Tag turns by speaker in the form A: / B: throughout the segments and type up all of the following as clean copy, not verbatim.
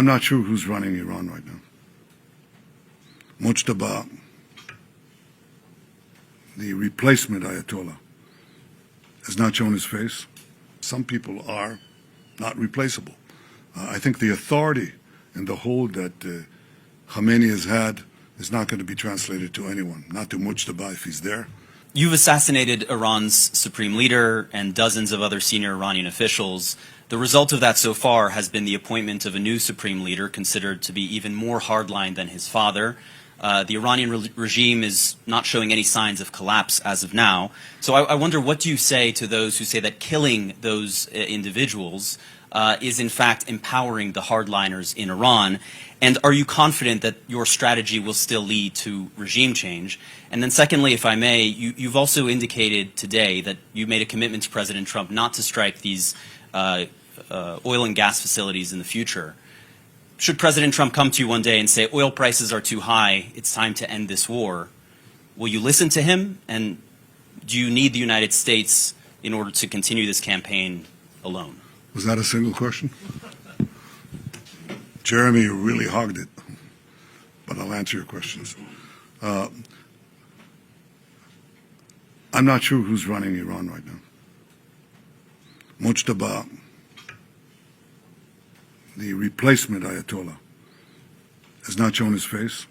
A: I'm not sure who's running Iran right now. Mojtaba, the replacement Ayatollah, has not shown his face. Some people are not replaceable. I think the authority and the hold that Khamenei has had is not going to be translated to anyone, not to Mojtaba if he's there.
B: You've assassinated Iran's supreme leader and dozens of other senior Iranian officials. The result of that so far has been the appointment of a new supreme leader considered to be even more hardline than his father. The Iranian regime is not showing any signs of collapse as of now. So I wonder, what do you say to those who say that killing those individuals is in fact empowering the hardliners in Iran? And are you confident that your strategy will still lead to regime change? And then secondly, if I may, you've also indicated today that you made a commitment to President Trump not to strike these oil and gas facilities in the future. Should President Trump come to you one day and say oil prices are too high, it's time to end this war, will you listen to him? And do you need the United States in order to continue this campaign alone?
A: Was that a single question? Jeremy really hogged it, but I'll answer your questions. I'm not sure who's running Iran right now. Mojtaba, the replacement Ayatollah, has not shown his face.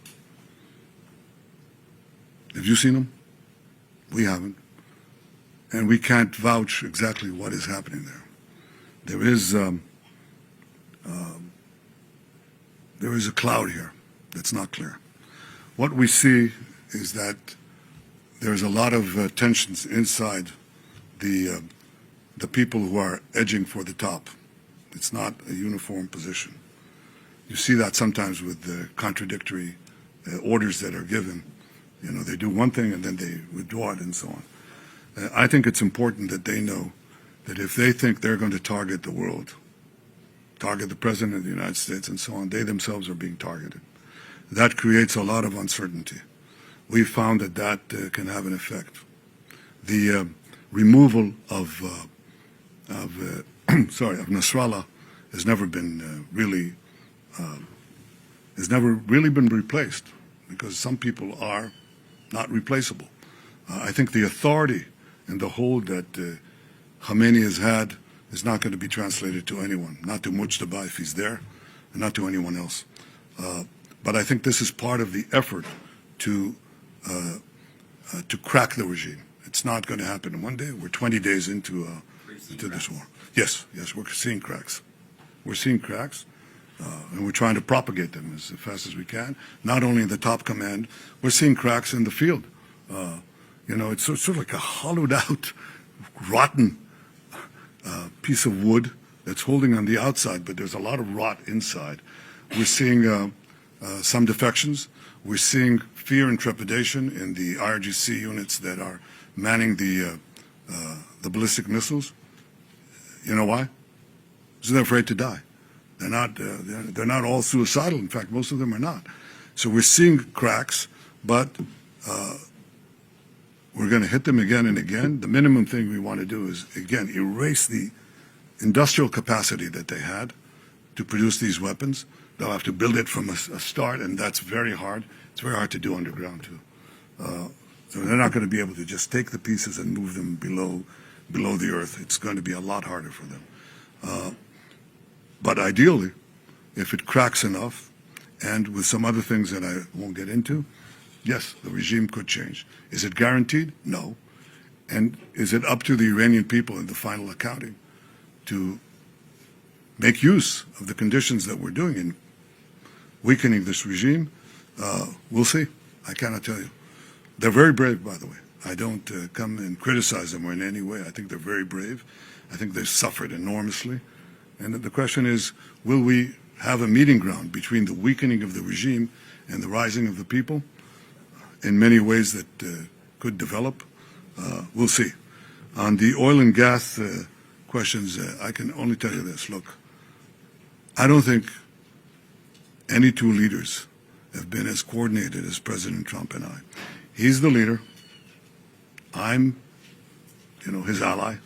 A: Have you seen him? We haven't. And we can't vouch exactly what is happening there. There is a cloud here that's not clear. What we see is that there's a lot of tensions inside the people who are edging for the top. It's not a uniform position. You see that sometimes with the contradictory orders that are given. You know, they do one thing and then they withdraw it and so on. I think it's important that they know that if they think they're going to target the world, target the President of the United States and so on, they themselves are being targeted. That creates a lot of uncertainty. We've found that that can have an effect. The removal of Nasrallah has never been really been replaced, because some people are not replaceable. I think the authority and the hold that Khamenei has had is not going to be translated to anyone, not to Mojtaba if he's there, and not to anyone else. But I think this is part of the effort to crack the regime. It's not going to happen in one day. We're 20 days into this war. Yes, we're seeing cracks. We're seeing cracks, and we're trying to propagate them as fast as we can. Not only in the top command, we're seeing cracks in the field. You know, it's sort of like a hollowed out, rotten piece of wood that's holding on the outside, but there's a lot of rot inside. We're seeing some defections. We're seeing fear and trepidation in the IRGC units that are manning the ballistic missiles. You know why? Because they're afraid to die. They're not all suicidal. In fact, most of them are not. So we're seeing cracks, but we're going to hit them again and again. The minimum thing we want to do is, again, erase the industrial capacity that they had to produce these weapons. They'll have to build it from a start, and that's very hard. It's very hard to do underground, too. So they're not going to be able to just take the pieces and move them below the earth. It's going to be a lot harder for them. But ideally, if it cracks enough, and with some other things that I won't get into, yes, the regime could change. Is it guaranteed? No. And is it up to the Iranian people in the final accounting to make use of the conditions that we're doing in weakening this regime? We'll see. I cannot tell you. They're very brave, by the way. I don't come and criticize them in any way. I think they're very brave. I think they've suffered enormously. And the question is, will we have a meeting ground between the weakening of the regime and the rising of the people in many ways that could develop? We'll see. On the oil and gas questions, I can only tell you this. Look, I don't think any two leaders have been as coordinated as President Trump and I. He's the leader. I'm, his ally.